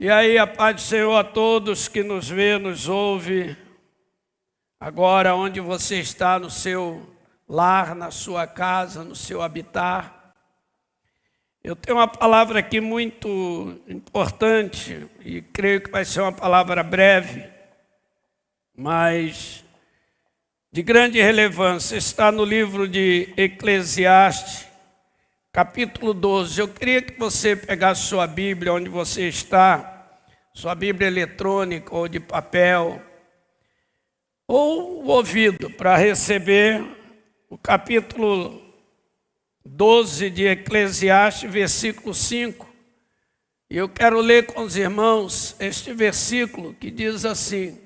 E aí, a paz do Senhor a todos que nos vê, nos ouve, agora onde você está, no seu lar, na sua casa, no seu habitar. Eu tenho uma palavra aqui muito importante e creio que vai ser uma palavra breve, mas de grande relevância. Está no livro de Eclesiastes, capítulo 12. Eu queria que você pegasse sua Bíblia onde você está, sua Bíblia eletrônica ou de papel, ou o ouvido, para receber o capítulo 12 de Eclesiastes, versículo 5. E eu quero ler com os irmãos este versículo que diz assim: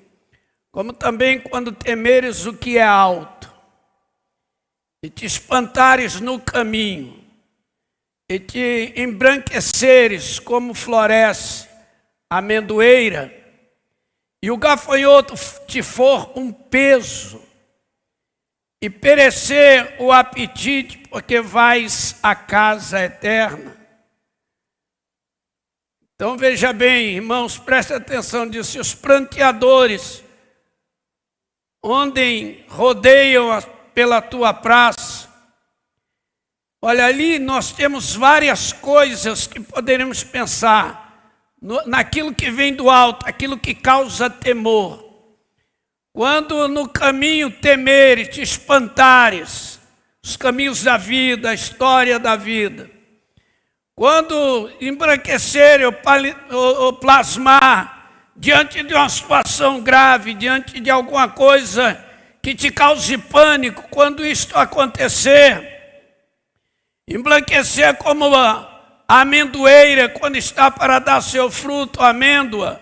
como também quando temeres o que é alto, e te espantares no caminho, e te embranqueceres como floresce a amendoeira, e o gafanhoto te for um peso, e perecer o apetite, porque vais à casa eterna. Então veja bem, irmãos, preste atenção, disse: os pranteadores onde rodeiam pela tua praça. Olha, ali nós temos várias coisas que poderemos pensar naquilo que vem do alto, aquilo que causa temor. Quando no caminho temeres, te espantares, os caminhos da vida, a história da vida. Quando embranquecer ou plasmar diante de uma situação grave, diante de alguma coisa que te cause pânico, quando isto acontecer, embranquecer como a amendoeira quando está para dar seu fruto, a amêndoa,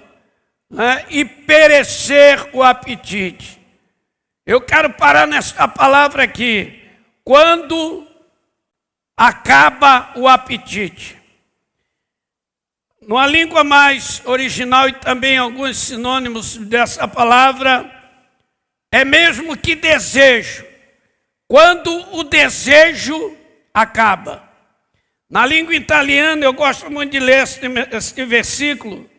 né? E perecer o apetite. Eu quero parar nesta palavra aqui. Quando acaba o apetite. Numa língua mais original e também alguns sinônimos dessa palavra, é mesmo que desejo. Quando o desejo acaba. Na língua italiana, eu gosto muito de ler este versículo,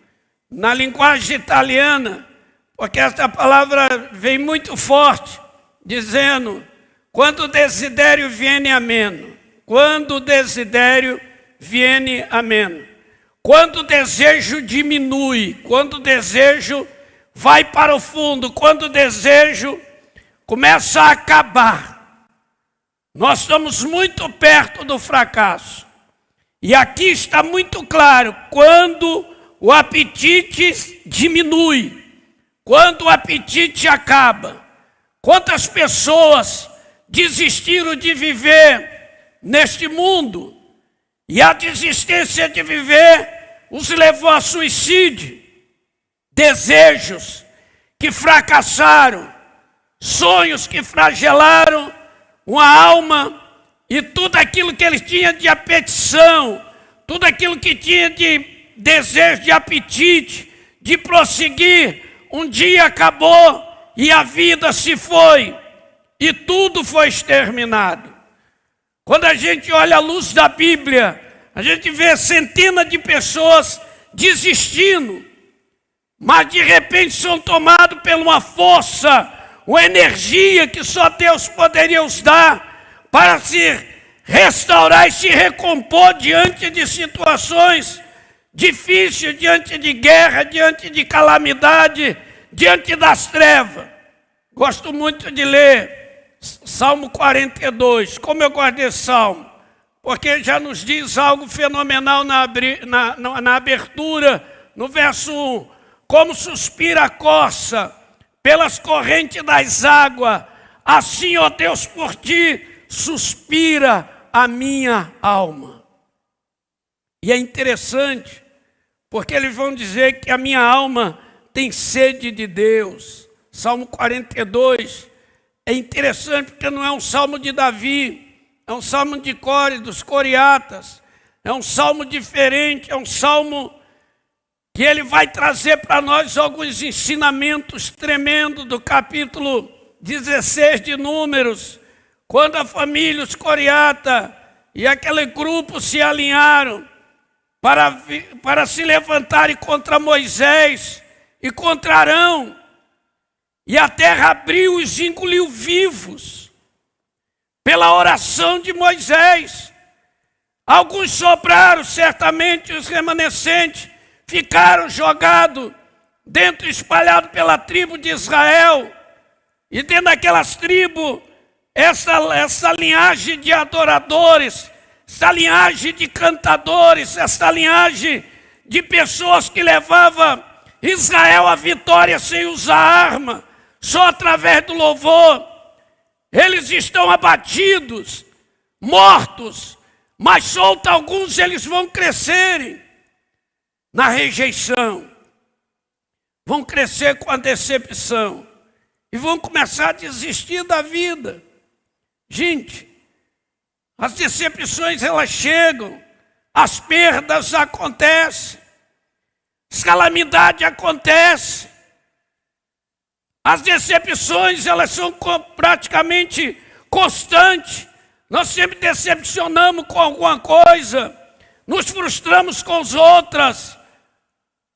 na linguagem italiana, porque esta palavra vem muito forte, dizendo: quando o desidério viene ameno, quando o desidério viene ameno, quando o desejo diminui, quando o desejo vai para o fundo, quando o desejo começa a acabar, nós estamos muito perto do fracasso. E aqui está muito claro, quando o apetite diminui, quando o apetite acaba. Quantas pessoas desistiram de viver neste mundo, e a desistência de viver os levou a suicídio, desejos que fracassaram, sonhos que flagelaram uma alma, e tudo aquilo que eles tinham de apetição, tudo aquilo que tinha de desejo, de apetite, de prosseguir, um dia acabou e a vida se foi e tudo foi exterminado. Quando a gente olha a luz da Bíblia, a gente vê centenas de pessoas desistindo, mas de repente são tomados por uma força, uma energia que só Deus poderia os dar para se restaurar e se recompor diante de situações difíceis, diante de guerra, diante de calamidade, diante das trevas. Gosto muito de ler Salmo 42. Como eu gosto desse salmo? Porque já nos diz algo fenomenal na abertura, no verso 1. Como suspira a corça pelas correntes das águas, assim, ó Deus, por ti suspira a minha alma. E é interessante, porque eles vão dizer que a minha alma tem sede de Deus. Salmo 42 é interessante porque não é um salmo de Davi, é um salmo de Core, dos coriatas, é um salmo diferente, é um salmo que ele vai trazer para nós alguns ensinamentos tremendos do capítulo 16 de Números, quando a família, os coriata e aquele grupo se alinharam para se levantarem contra Moisés e contra Arão. E a terra abriu e os engoliu vivos, pela oração de Moisés. Alguns sobraram, certamente os remanescentes ficaram jogados dentro, espalhados pela tribo de Israel. E dentro daquelas tribos, essa linhagem de adoradores, essa linhagem de cantadores, essa linhagem de pessoas que levavam Israel à vitória sem usar arma, só através do louvor. Eles estão abatidos, mortos, mas solta alguns, eles vão crescerem na rejeição, vão crescer com a decepção e vão começar a desistir da vida. Gente, as decepções elas chegam, as perdas acontecem, as calamidades acontecem. As decepções, elas são praticamente constantes. Nós sempre decepcionamos com alguma coisa, nos frustramos com as outras,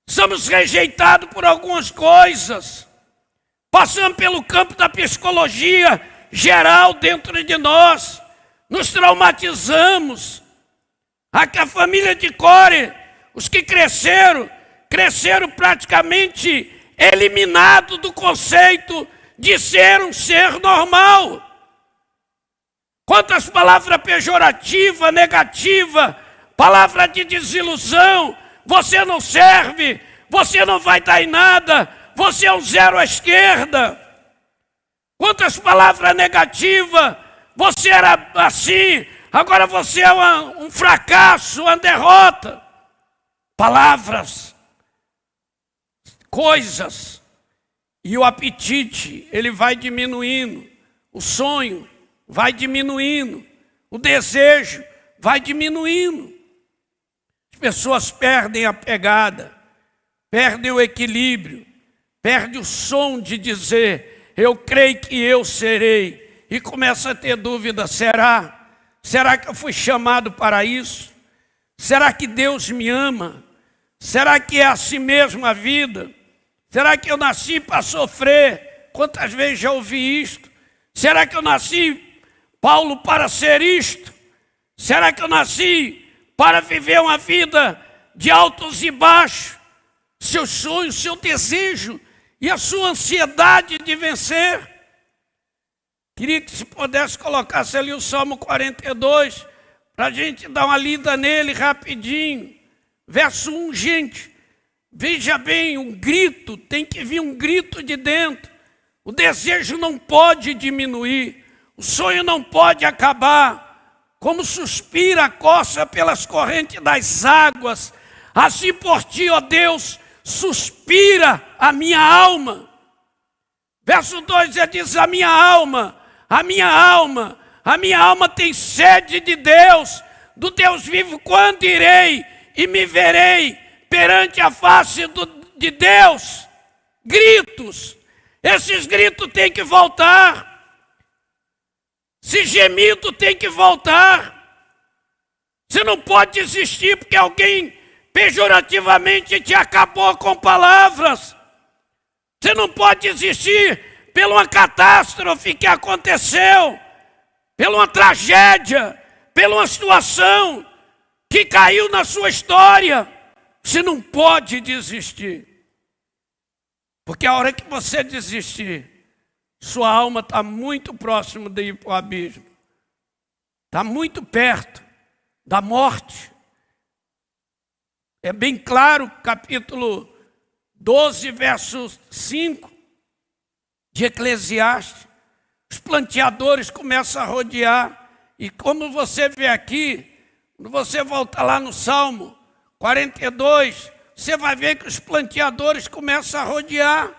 somos rejeitados por algumas coisas, passamos pelo campo da psicologia geral dentro de nós, nos traumatizamos. A família de Core, os que cresceram praticamente eliminado do conceito de ser um ser normal. Quantas palavras pejorativas, negativas, palavra de desilusão, você não serve, você não vai dar em nada, você é um zero à esquerda. Quantas palavras negativas, você era assim, agora você é um fracasso, uma derrota. Palavras, coisas, e o apetite, ele vai diminuindo, o sonho vai diminuindo, o desejo vai diminuindo. As pessoas perdem a pegada, perdem o equilíbrio, perdem o som de dizer, eu creio que eu serei, e começa a ter dúvida, será? Será que eu fui chamado para isso? Será que Deus me ama? Será que é assim mesmo a vida? Será que eu nasci para sofrer? Quantas vezes já ouvi isto? Será que eu nasci, Paulo, para ser isto? Será que eu nasci para viver uma vida de altos e baixos? Seus sonhos, seu desejo e a sua ansiedade de vencer. Queria que se pudesse colocasse ali o Salmo 42, para a gente dar uma lida nele rapidinho. Verso 1, gente. Veja bem, um grito, tem que vir um grito de dentro. O desejo não pode diminuir, o sonho não pode acabar. Como suspira a coça pelas correntes das águas, assim por ti, ó Deus, suspira a minha alma. Verso 2 diz, a minha alma tem sede de Deus, do Deus vivo. Quando irei e me verei perante a face de Deus? Gritos, esses gritos têm que voltar, esse gemido tem que voltar. Você não pode desistir porque alguém pejorativamente te acabou com palavras. Você não pode desistir por uma catástrofe que aconteceu, por uma tragédia, por uma situação que caiu na sua história. Você não pode desistir, porque a hora que você desistir, sua alma está muito próximo de ir para o abismo, está muito perto da morte. É bem claro, capítulo 12, verso 5 de Eclesiastes. Os planteadores começam a rodear, e como você vê aqui, quando você volta lá no Salmo 42, você vai ver que os planteadores começam a rodear.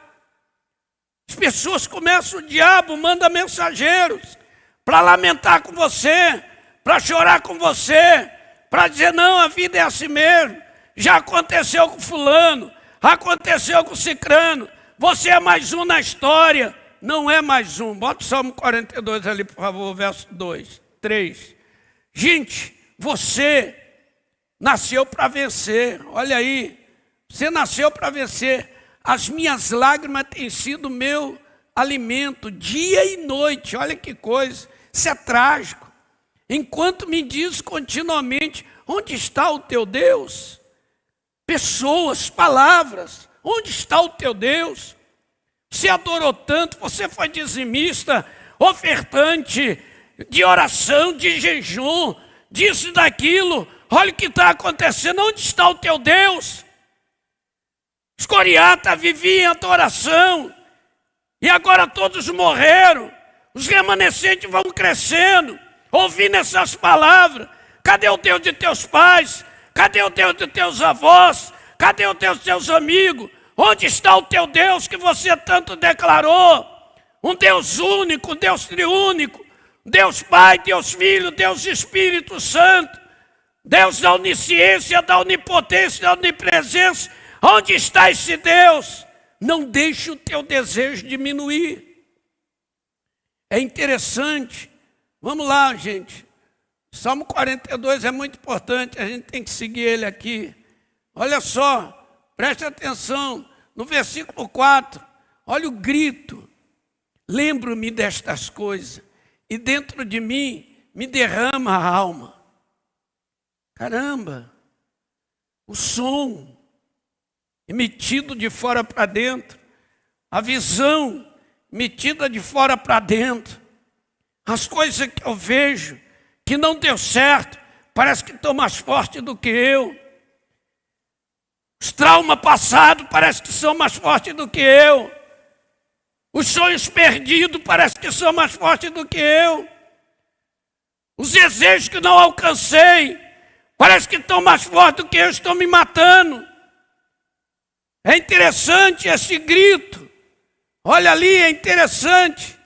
As pessoas começam, o diabo manda mensageiros para lamentar com você, para chorar com você, para dizer, não, a vida é assim mesmo, já aconteceu com fulano, aconteceu com cicrano, você é mais um na história. Não é mais um. Bota o Salmo 42 ali, por favor, verso 2, 3. Gente, você nasceu para vencer. Olha aí, você nasceu para vencer. As minhas lágrimas têm sido meu alimento dia e noite. Olha que coisa, isso é trágico. Enquanto me diz continuamente, onde está o teu Deus? Pessoas, palavras, onde está o teu Deus? Você adorou tanto, você foi dizimista, ofertante, de oração, de jejum, disso e daquilo. Olha o que está acontecendo, onde está o teu Deus? Escoriata vivia em adoração, e agora todos morreram. Os remanescentes vão crescendo, ouvindo essas palavras. Cadê o Deus de teus pais? Cadê o Deus de teus avós? Cadê o Deus de teus amigos? Onde está o teu Deus que você tanto declarou? Um Deus único, um Deus triúnico, Deus Pai, Deus Filho, Deus Espírito Santo, Deus da onisciência, da onipotência, da onipresença. Onde está esse Deus? Não deixe o teu desejo diminuir. É interessante. Vamos lá, gente. Salmo 42 é muito importante, a gente tem que seguir ele aqui. Olha só, preste atenção, no versículo 4, olha o grito. Lembro-me destas coisas, e dentro de mim me derrama a alma. Caramba, o som emitido de fora para dentro, a visão metida de fora para dentro, as coisas que eu vejo que não deu certo, parece que estão mais fortes do que eu. Os traumas passados parece que são mais fortes do que eu. Os sonhos perdidos parece que são mais fortes do que eu. Os desejos que não alcancei parece que estão mais fortes do que eu, estão me matando. É interessante esse grito. Olha ali, é interessante.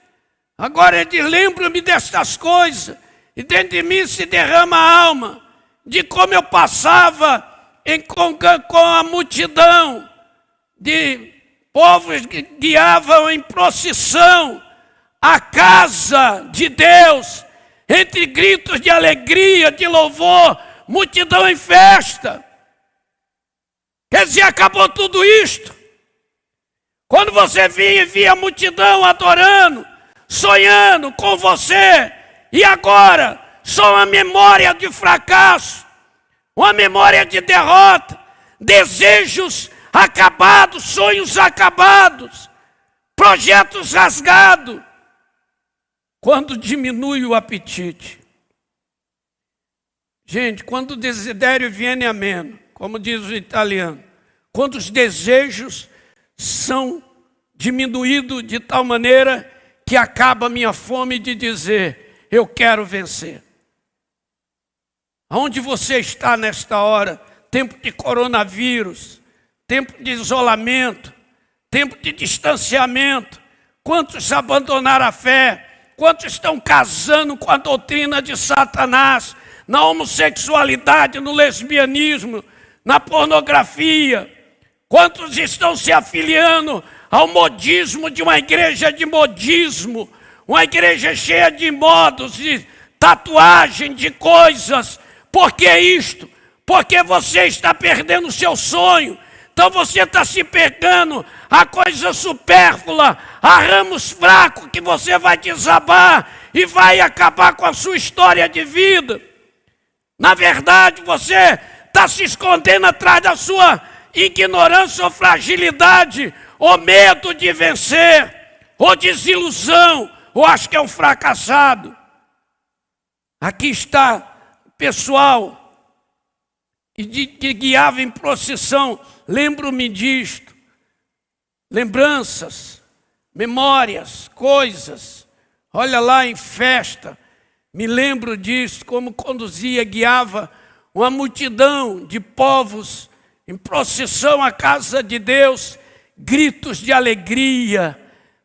Agora ele diz, lembro-me destas coisas, e dentro de mim se derrama a alma, de como eu passava com a multidão de povos que guiavam em procissão a casa de Deus, entre gritos de alegria, de louvor, multidão em festa. Quer dizer, acabou tudo isto. Quando você vinha e via a multidão adorando, sonhando com você, e agora só uma memória de fracasso, uma memória de derrota, desejos acabados, sonhos acabados, projetos rasgados. Quando diminui o apetite. Gente, quando o desiderio viene a meno, como diz o italiano, quando os desejos são diminuídos de tal maneira que acaba a minha fome de dizer, eu quero vencer. Aonde você está nesta hora? Tempo de coronavírus, tempo de isolamento, tempo de distanciamento. Quantos abandonaram a fé? Quantos estão casando com a doutrina de Satanás, na homossexualidade, no lesbianismo, na pornografia? Quantos estão se afiliando ao modismo de uma igreja de modismo, uma igreja cheia de modos, de tatuagem, de coisas? Por que isto? Porque você está perdendo o seu sonho. Então você está se pegando a coisa supérflua, a ramos fracos que você vai desabar e vai acabar com a sua história de vida. Na verdade, você está se escondendo atrás da sua ignorância ou fragilidade, ou medo de vencer, ou desilusão, ou acho que é um fracassado. Aqui está o pessoal que guiava em procissão. Lembro-me disto. Lembranças, memórias, coisas. Olha lá em festa. Me lembro disso, como conduzia, guiava uma multidão de povos em procissão à casa de Deus. Gritos de alegria,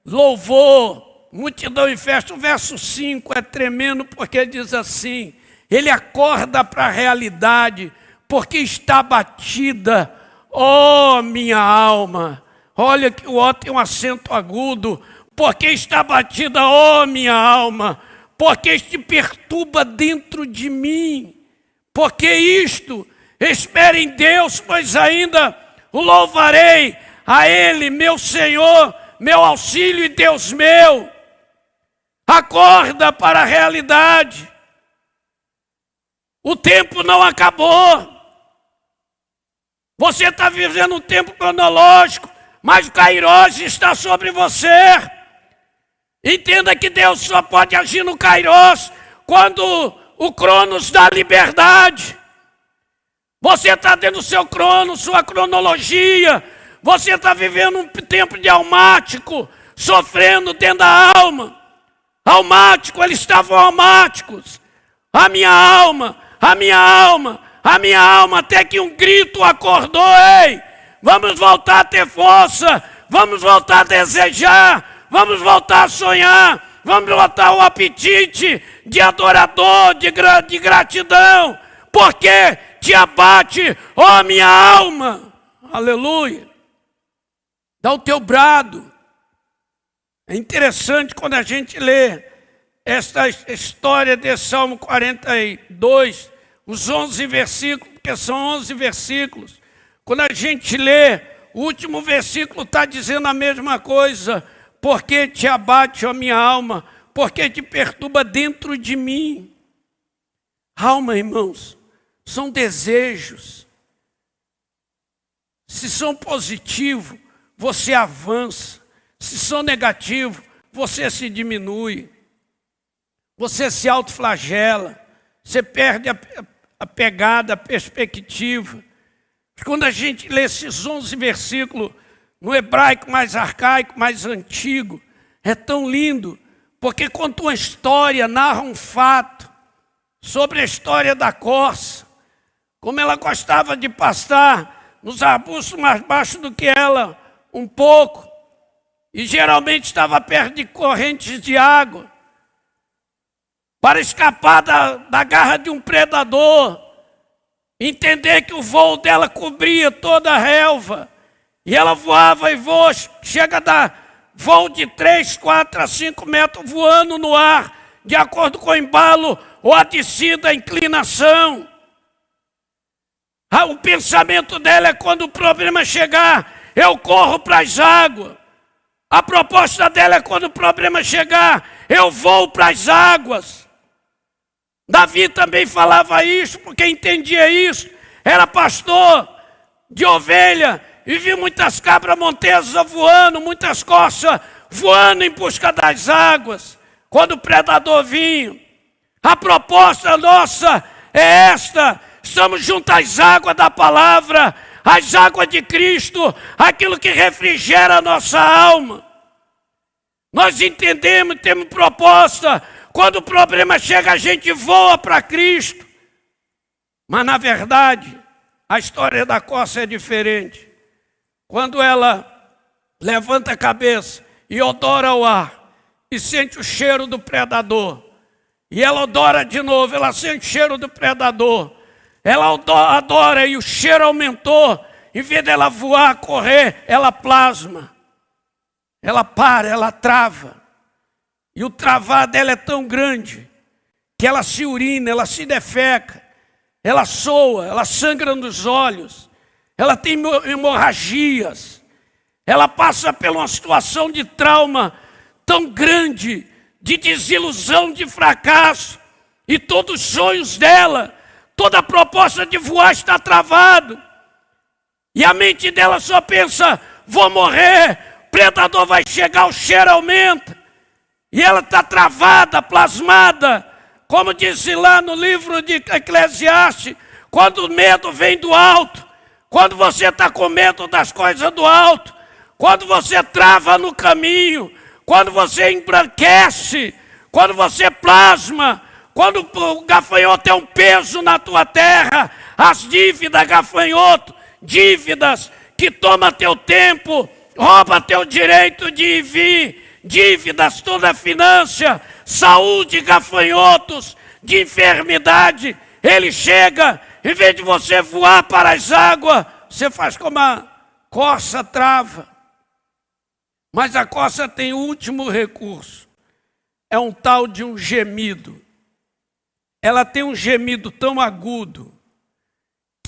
louvor, multidão em festa. O verso 5 é tremendo porque diz assim, ele acorda para a realidade, porque está batida, ó minha alma. Olha que o ó tem um acento agudo. Porque está batida, ó minha alma. Porque te perturba dentro de mim. Porque isto Espere em Deus, pois ainda o louvarei, a Ele, meu Senhor, meu auxílio e Deus meu. Acorda para a realidade. O tempo não acabou. Você está vivendo um tempo cronológico, mas o Kairos está sobre você. Entenda que Deus só pode agir no Kairos quando o Cronos dá liberdade. Você está tendo seu Cronos, sua cronologia. Você está vivendo um tempo de almático, sofrendo dentro da alma. Almático, eles estavam almáticos. A minha alma, a minha alma, a minha alma, até que um grito acordou. Ei, vamos voltar a ter força, vamos voltar a desejar, vamos voltar a sonhar, vamos voltar ao apetite de adorador, de gratidão, porque te abate, ó minha alma. Aleluia. Dá o teu brado. É interessante quando a gente lê esta história de Salmo 42, os 11 versículos, porque são 11 versículos. Quando a gente lê, o último versículo está dizendo a mesma coisa. Porque te abate, ó minha alma, porque te perturba dentro de mim. Alma, irmãos, são desejos. Se são positivos, você avança. Se são negativos, você se diminui. Você se autoflagela. Você perde a pegada, a perspectiva. Quando a gente lê esses 11 versículos, no hebraico mais arcaico, mais antigo, é tão lindo, porque conta uma história, narra um fato, sobre a história da corça, como ela gostava de pastar nos arbustos mais baixos do que ela, um pouco, e geralmente estava perto de correntes de água, para escapar da garra de um predador, entender que o voo dela cobria toda a relva, e ela voava e voa, chega a dar voo de 3, 4 a 5 metros voando no ar, de acordo com o embalo ou a descida, a inclinação. O pensamento dela é: quando o problema chegar, eu corro para as águas. A proposta dela é: quando o problema chegar, eu vou para as águas. Davi também falava isso, porque entendia isso. Era pastor de ovelha e vi muitas cabras montesas voando, muitas corças voando em busca das águas. Quando o predador vinha, a proposta nossa é esta: estamos junto às águas da palavra, às águas de Cristo, aquilo que refrigera a nossa alma. Nós entendemos, temos proposta. Quando o problema chega, a gente voa para Cristo. Mas na verdade, a história da corça é diferente. Quando ela levanta a cabeça e odora o ar, e sente o cheiro do predador, e ela odora de novo, ela sente o cheiro do predador, ela adora e o cheiro aumentou, em vez dela voar, correr, ela plasma, ela para, ela trava, e o travar dela é tão grande, que ela se urina, ela se defeca, ela soa, ela sangra nos olhos, ela tem hemorragias, ela passa por uma situação de trauma tão grande, de desilusão, de fracasso, e todos os sonhos dela, toda a proposta de voar está travado, e a mente dela só pensa: vou morrer, o predador vai chegar, o cheiro aumenta, e ela está travada, plasmada, como disse lá no livro de Eclesiastes, quando o medo vem do alto, quando você está com medo das coisas do alto, quando você trava no caminho, quando você embranquece, quando você plasma, quando o gafanhoto é um peso na tua terra, as dívidas, gafanhoto, dívidas que toma teu tempo, rouba teu direito de ir e vir, dívidas, toda a finança, saúde, gafanhotos, de enfermidade, ele chega, em vez de você voar para as águas, você faz como a corça trava. Mas a corça tem o último recurso, é um tal de um gemido. Ela tem um gemido tão agudo,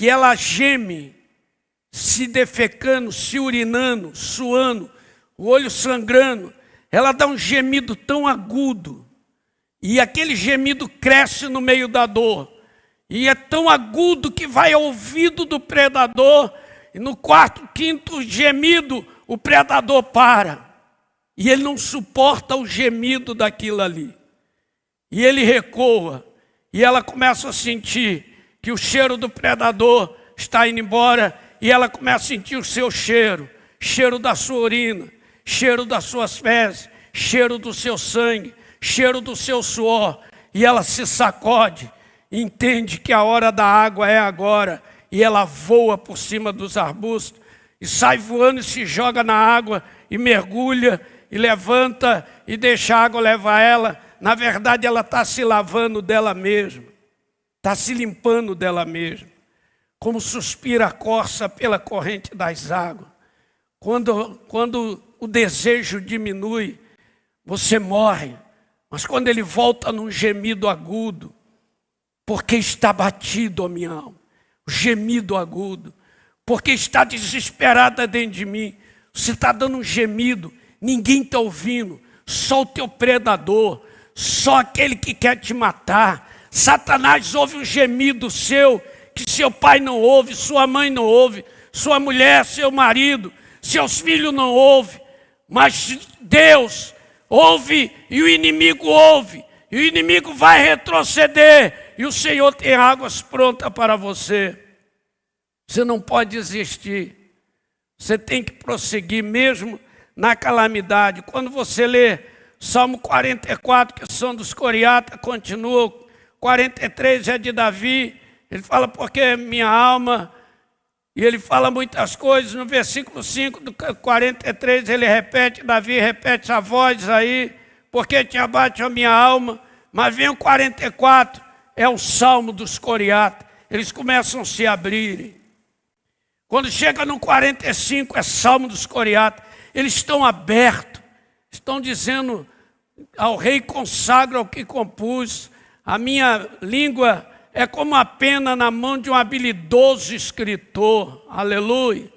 que ela geme, se defecando, se urinando, suando, o olho sangrando. Ela dá um gemido tão agudo, e aquele gemido cresce no meio da dor, e é tão agudo que vai ao ouvido do predador, e no quarto, quinto gemido, o predador para, e ele não suporta o gemido daquilo ali, e ele recua, e ela começa a sentir que o cheiro do predador está indo embora, e ela começa a sentir o seu cheiro, cheiro da sua urina, cheiro das suas fezes, cheiro do seu sangue, cheiro do seu suor, e ela se sacode, entende que a hora da água é agora, e ela voa por cima dos arbustos, e sai voando e se joga na água, e mergulha, e levanta, e deixa a água levar ela. Na verdade, ela está se lavando dela mesma, está se limpando dela mesma, como suspira a corça pela corrente das águas. Quando o desejo diminui, você morre, mas quando ele volta num gemido agudo, porque está batido a minha alma, o gemido agudo, porque está desesperada dentro de mim, você está dando um gemido, ninguém está ouvindo, só o teu predador, só aquele que quer te matar. Satanás ouve um gemido seu, que seu pai não ouve, sua mãe não ouve, sua mulher, seu marido, seus filhos não ouvem, mas Deus ouve e o inimigo ouve, e o inimigo vai retroceder, e o Senhor tem águas prontas para você. Você não pode desistir, você tem que prosseguir mesmo na calamidade. Quando você lê Salmo 44, que são dos coriatas, continua, 43 é de Davi, ele fala, porque minha alma, e ele fala muitas coisas. No versículo 5 do 43, ele repete, Davi repete essa voz aí, porque te abate a minha alma. Mas vem o 44, é o salmo dos coriatas, eles começam a se abrirem. Quando chega no 45, é salmo dos coriatas, eles estão abertos, estão dizendo ao rei, consagra ao que compus, a minha língua é como a pena na mão de um habilidoso escritor, aleluia.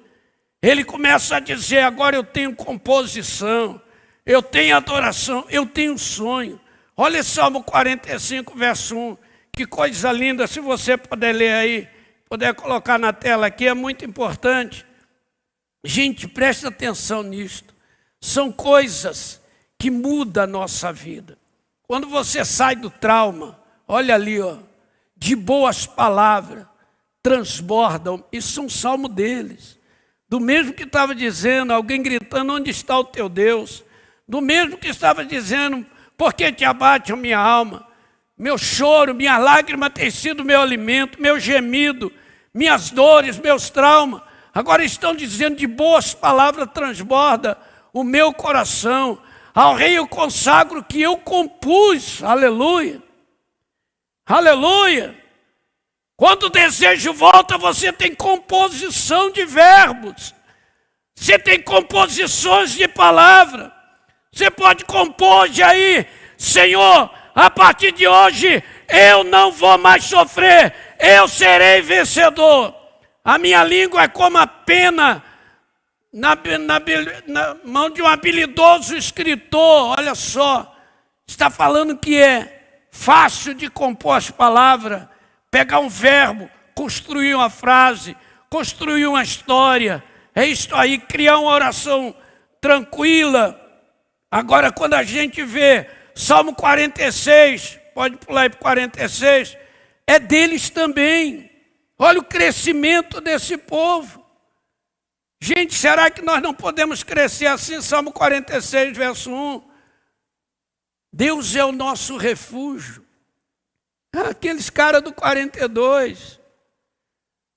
Ele começa a dizer, agora eu tenho composição, eu tenho adoração, eu tenho sonho. Olha Salmo 45, verso 1, que coisa linda, se você puder ler aí, puder colocar na tela aqui, é muito importante. Gente, preste atenção nisto, são coisas que mudam a nossa vida. Quando você sai do trauma, olha ali, ó, de boas palavras, transbordam, isso é um salmo deles. Do mesmo que estava dizendo, alguém gritando, onde está o teu Deus? Do mesmo que estava dizendo, por que te abate a minha alma? Meu choro, minha lágrima tem sido meu alimento, meu gemido, minhas dores, meus traumas. Agora estão dizendo, de boas palavras transborda o meu coração. Ao rei eu consagro que eu compus, aleluia. Aleluia! Quando o desejo volta, você tem composição de verbos. Você tem composições de palavra. Você pode compor de aí, Senhor, a partir de hoje eu não vou mais sofrer, eu serei vencedor. A minha língua é como a pena na mão de um habilidoso escritor. Olha só, está falando que é fácil de compor as palavras, pegar um verbo, construir uma frase, construir uma história. É isso aí, criar uma oração tranquila. Agora, quando a gente vê Salmo 46, pode pular aí para 46, é deles também. Olha o crescimento desse povo. Gente, será que nós não podemos crescer assim? Salmo 46, verso 1. Deus é o nosso refúgio. Aqueles caras do 42.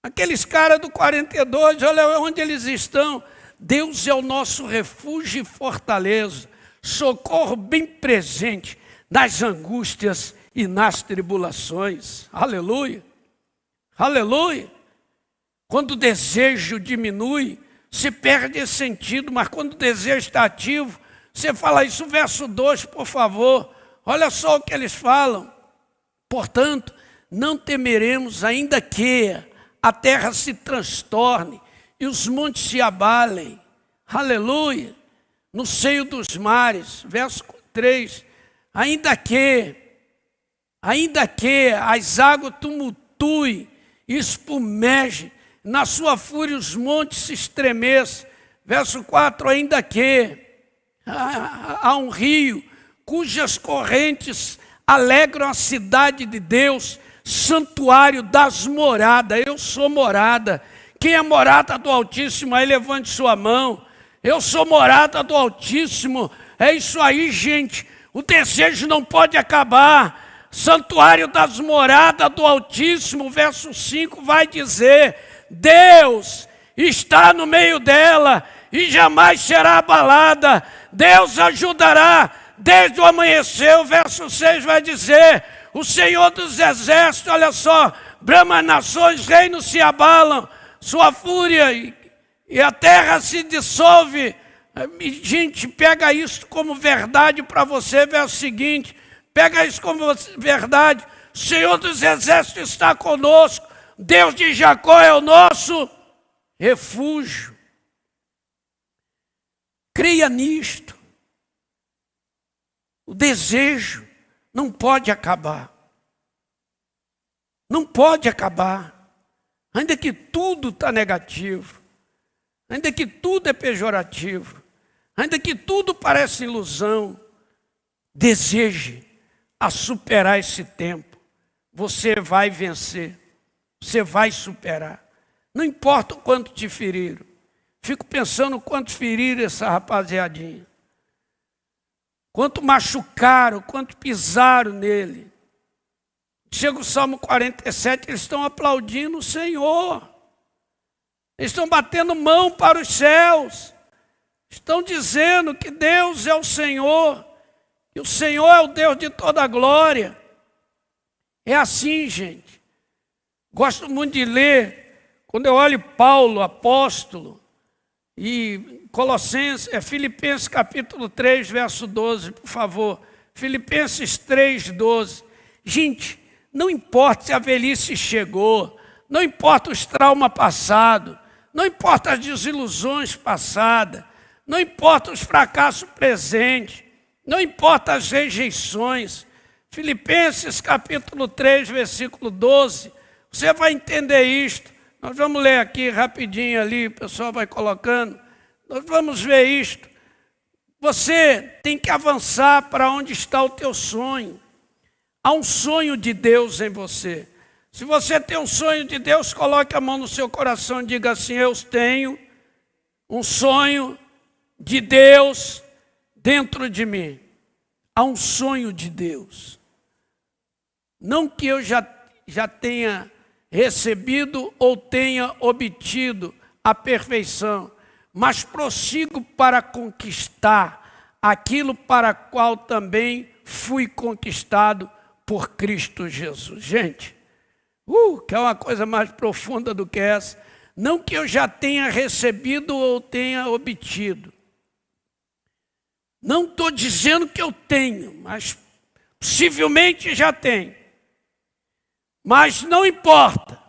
Aqueles caras do 42, olha onde eles estão. Deus é o nosso refúgio e fortaleza. Socorro bem presente nas angústias e nas tribulações. Aleluia. Aleluia. Quando o desejo diminui, se perde esse sentido. Mas quando o desejo está ativo, você fala isso, verso 2, por favor. Olha só o que eles falam. Portanto, não temeremos, ainda que a terra se transtorne e os montes se abalem. Aleluia. No seio dos mares, verso 3, ainda que as águas tumultuem e espumejem, na sua fúria os montes se estremeçam. Verso 4, ainda que há um rio cujas correntes alegram a cidade de Deus, santuário das moradas. Eu sou morada. Quem é morada do Altíssimo, aí levante sua mão. Eu sou morada do Altíssimo. É isso aí, gente. O desejo não pode acabar. Santuário das moradas do Altíssimo, verso 5 vai dizer: Deus está no meio dela e jamais será abalada. Deus ajudará desde o amanhecer. O verso 6 vai dizer: o Senhor dos exércitos, olha só, brama nações, reinos se abalam, sua fúria e a terra se dissolve. Gente, pega isso como verdade para você, verso seguinte, pega isso como verdade. O Senhor dos exércitos está conosco, Deus de Jacó é o nosso refúgio. Creia nisto. O desejo não pode acabar. Não pode acabar. Ainda que tudo está negativo. Ainda que tudo é pejorativo. Ainda que tudo parece ilusão. Deseje a superar esse tempo. Você vai vencer. Você vai superar. Não importa o quanto te feriram. Fico pensando quanto feriram essa rapaziadinha. Quanto machucaram, quanto pisaram nele. Chega o Salmo 47, eles estão aplaudindo o Senhor. Eles estão batendo mão para os céus. Estão dizendo que Deus é o Senhor. E o Senhor é o Deus de toda a glória. É assim, gente. Gosto muito de ler. Quando eu olho Paulo, apóstolo, e Colossenses, Filipenses capítulo 3, verso 12, por favor. Filipenses 3, 12. Gente, não importa se a velhice chegou, não importa os traumas passados, não importa as desilusões passadas, não importa os fracassos presentes, não importa as rejeições. Filipenses capítulo 3, versículo 12, você vai entender isto. Nós vamos ler aqui rapidinho ali, o pessoal vai colocando. Nós vamos ver isto. Você tem que avançar para onde está o teu sonho. Há um sonho de Deus em você. Se você tem um sonho de Deus, coloque a mão no seu coração e diga assim: eu tenho um sonho de Deus dentro de mim. Há um sonho de Deus. Não que eu já tenha recebido ou tenha obtido a perfeição, mas prossigo para conquistar aquilo para qual também fui conquistado por Cristo Jesus. Gente, que é uma coisa mais profunda do que essa. Não que eu já tenha recebido ou tenha obtido. Não estou dizendo que eu tenho, mas possivelmente já tenho. Mas não importa.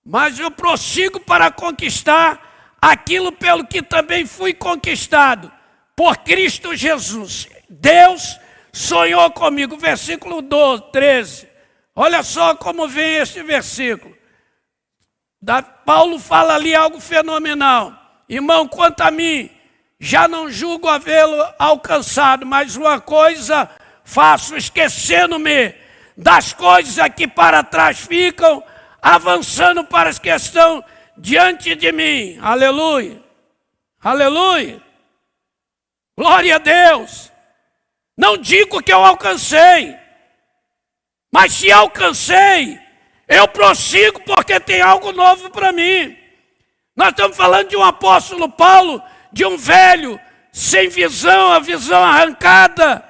Mas eu prossigo para conquistar aquilo pelo que também fui conquistado por Cristo Jesus. Deus sonhou comigo. Versículo 12, 13. Olha só como vem esse versículo. Paulo fala ali algo fenomenal. Irmão, quanto a mim, já não julgo havê-lo alcançado, mas uma coisa faço, esquecendo-me das coisas que para trás ficam, avançando para as que estão diante de mim. Aleluia. Aleluia. Glória a Deus. Não digo que eu alcancei, mas se alcancei, eu prossigo porque tem algo novo para mim. Nós estamos falando de um apóstolo Paulo, de um velho sem visão, a visão arrancada,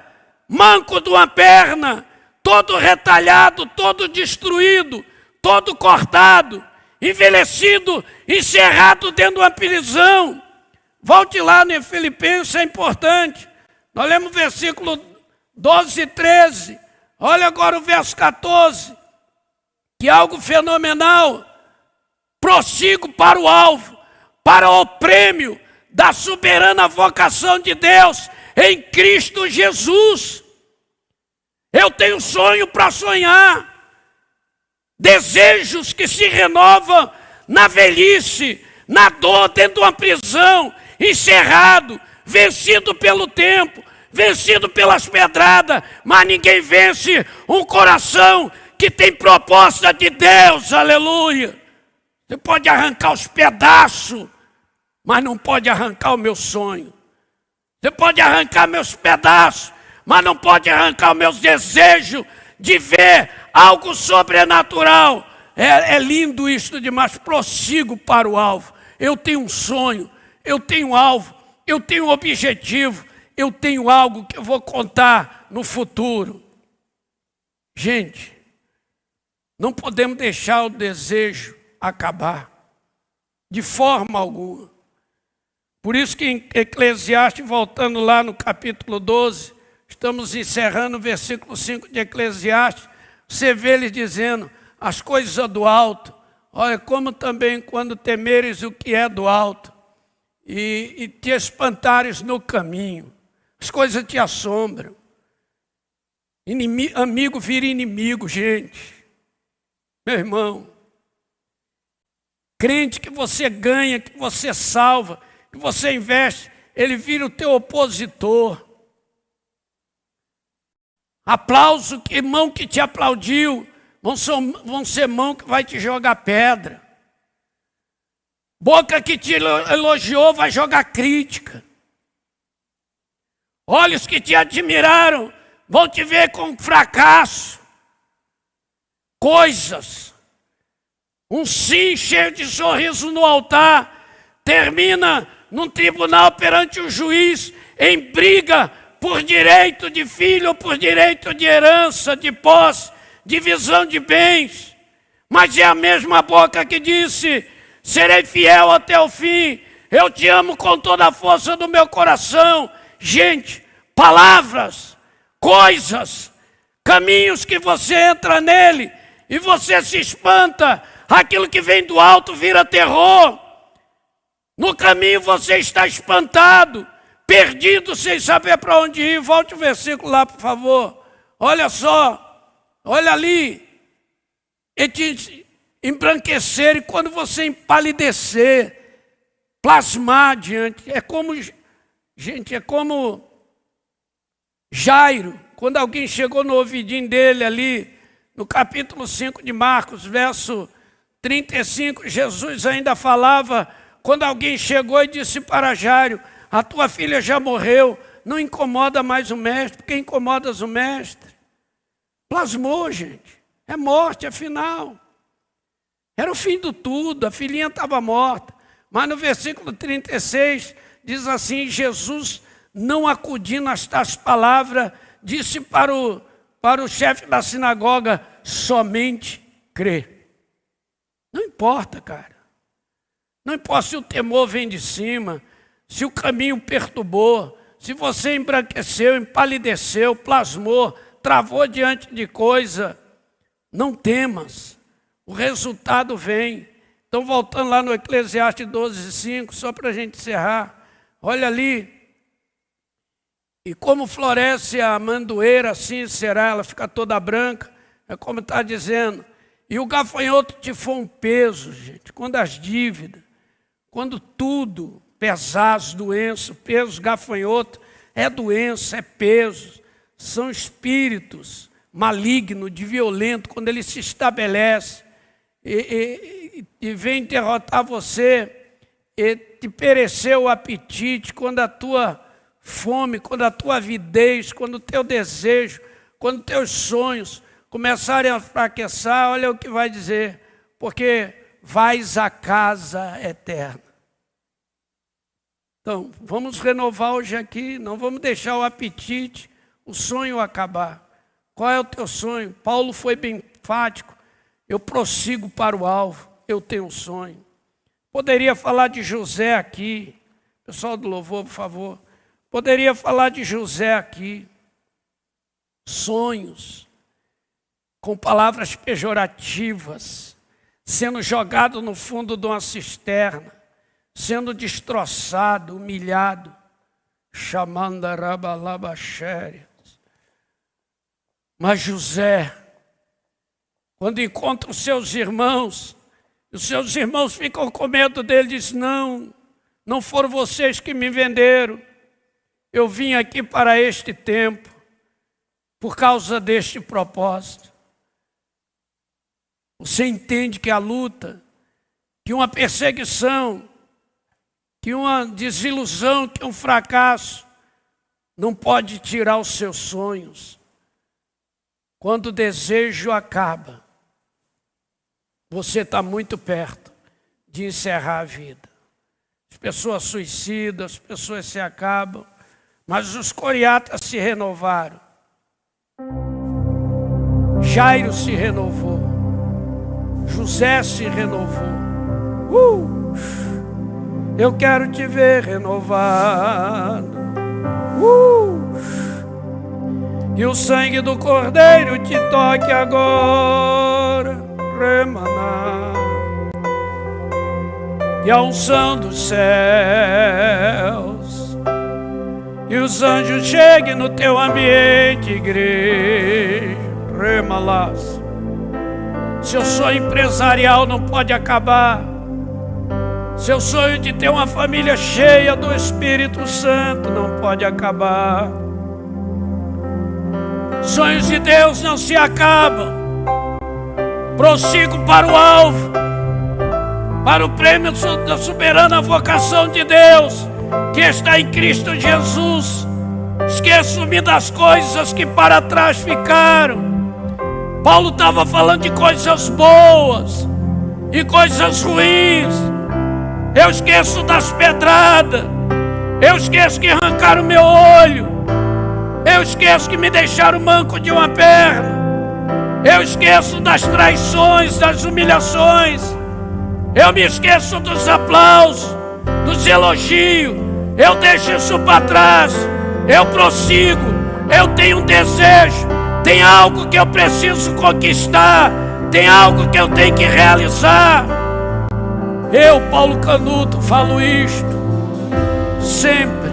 manco de uma perna, todo retalhado, todo destruído, todo cortado, envelhecido, encerrado dentro de uma prisão. Volte lá no Filipenses, é importante. Nós lemos o versículo 12 e 13. Olha agora o verso 14. Que algo fenomenal. prossigo para o alvo, para o prêmio da soberana vocação de Deus em Cristo Jesus. Eu tenho sonho para sonhar, desejos que se renovam na velhice, na dor dentro de uma prisão, encerrado, vencido pelo tempo, vencido pelas pedradas, mas ninguém vence um coração que tem proposta de Deus, aleluia. Você pode arrancar os pedaços, mas não pode arrancar o meu sonho. Você pode arrancar meus pedaços, mas não pode arrancar os meus desejos de ver algo sobrenatural. É lindo isto demais, prossigo para o alvo. Eu tenho um sonho, eu tenho um alvo, eu tenho um objetivo, eu tenho algo que eu vou contar no futuro. Gente, não podemos deixar o desejo acabar, de forma alguma. Por isso que em Eclesiastes, voltando lá no capítulo 12, estamos encerrando o versículo 5 de Eclesiastes, você vê ele dizendo, as coisas do alto, olha, como também quando temeres o que é do alto, e te espantares no caminho, as coisas te assombram. Amigo vira inimigo, gente. Meu irmão, crente que você ganha, que você salva, que você investe, ele vira o teu opositor. Aplauso, que mão que te aplaudiu, vão ser mão que vai te jogar pedra. Boca que te elogiou vai jogar crítica. Olhos que te admiraram vão te ver com fracasso. Coisas. Um sim cheio de sorriso no altar termina num tribunal perante o juiz em briga por direito de filho, por direito de herança, de posse, divisão de bens. Mas é a mesma boca que disse, serei fiel até o fim, eu te amo com toda a força do meu coração. Gente, palavras, coisas, caminhos que você entra nele e você se espanta, aquilo que vem do alto vira terror. No caminho você está espantado, perdido sem saber para onde ir. Volte o versículo lá, por favor. Olha só, olha ali. Ele diz, embranquecer, e quando você empalidecer, plasmar diante, é como, gente, é como Jairo, quando alguém chegou no ouvidinho dele ali, no capítulo 5 de Marcos, verso 35, Jesus ainda falava, quando alguém chegou e disse para Jairo, a tua filha já morreu, não incomoda mais o mestre, porque incomodas o mestre. Plasmou, gente, é morte, afinal. Era o fim do tudo, a filhinha estava morta. Mas no versículo 36, diz assim, Jesus, não acudindo a estas palavras, disse para o chefe da sinagoga, somente crê. Não importa, cara. Não importa se o temor vem de cima, se o caminho perturbou, se você embranqueceu, empalideceu, plasmou, travou diante de coisa, não temas, o resultado vem. Então, voltando lá no Eclesiastes 12:5, só para a gente encerrar, olha ali, e como floresce a amendoeira, assim será, ela fica toda branca, é como está dizendo, e o gafanhoto te for um peso, gente, quando as dívidas, quando tudo, pesar as doenças, peso, gafanhoto, é doença, é peso, são espíritos malignos, de violento, quando ele se estabelece e vem derrotar você, e te pereceu o apetite, quando a tua fome, quando a tua avidez, quando o teu desejo, quando teus sonhos começarem a fraquejar, olha o que vai dizer, porque vais à casa eterna. Então, vamos renovar hoje aqui, não vamos deixar o apetite, o sonho acabar. Qual é o teu sonho? Paulo foi bem enfático, eu prossigo para o alvo, eu tenho um sonho. Poderia falar de José aqui, pessoal do louvor, por favor. Poderia falar de José aqui, sonhos, com palavras pejorativas, sendo jogado no fundo de uma cisterna, sendo destroçado, humilhado, chamando a Rabalabaxérias. Mas José, quando encontra os seus irmãos ficam com medo dele, diz: não foram vocês que me venderam, eu vim aqui para este tempo, por causa deste propósito. Você entende que a luta, que uma perseguição, que uma desilusão, que um fracasso, não pode tirar os seus sonhos. Quando o desejo acaba, você está muito perto de encerrar a vida. As pessoas suicidam, as pessoas se acabam, mas os coriatas se renovaram. Jairo se renovou. José se renovou. Eu quero te ver renovado. E o sangue do Cordeiro te toque agora, remaná. E a unção dos céus, e os anjos cheguem no teu ambiente, igreja, remalás. Seu sonho empresarial não pode acabar. Seu sonho de ter uma família cheia do Espírito Santo não pode acabar. Sonhos de Deus não se acabam. Prossigo para o alvo, para o prêmio da soberana vocação de Deus, que está em Cristo Jesus. Esqueço-me das coisas que para trás ficaram. Paulo estava falando de coisas boas e coisas ruins. Eu esqueço das pedradas. Eu esqueço que arrancaram meu olho. Eu esqueço que me deixaram manco de uma perna. Eu esqueço das traições, das humilhações. Eu me esqueço dos aplausos, dos elogios. Eu deixo isso para trás. Eu prossigo. Eu tenho um desejo. Tem algo que eu preciso conquistar. Tem algo que eu tenho que realizar. Eu, Paulo Canuto, falo isto sempre.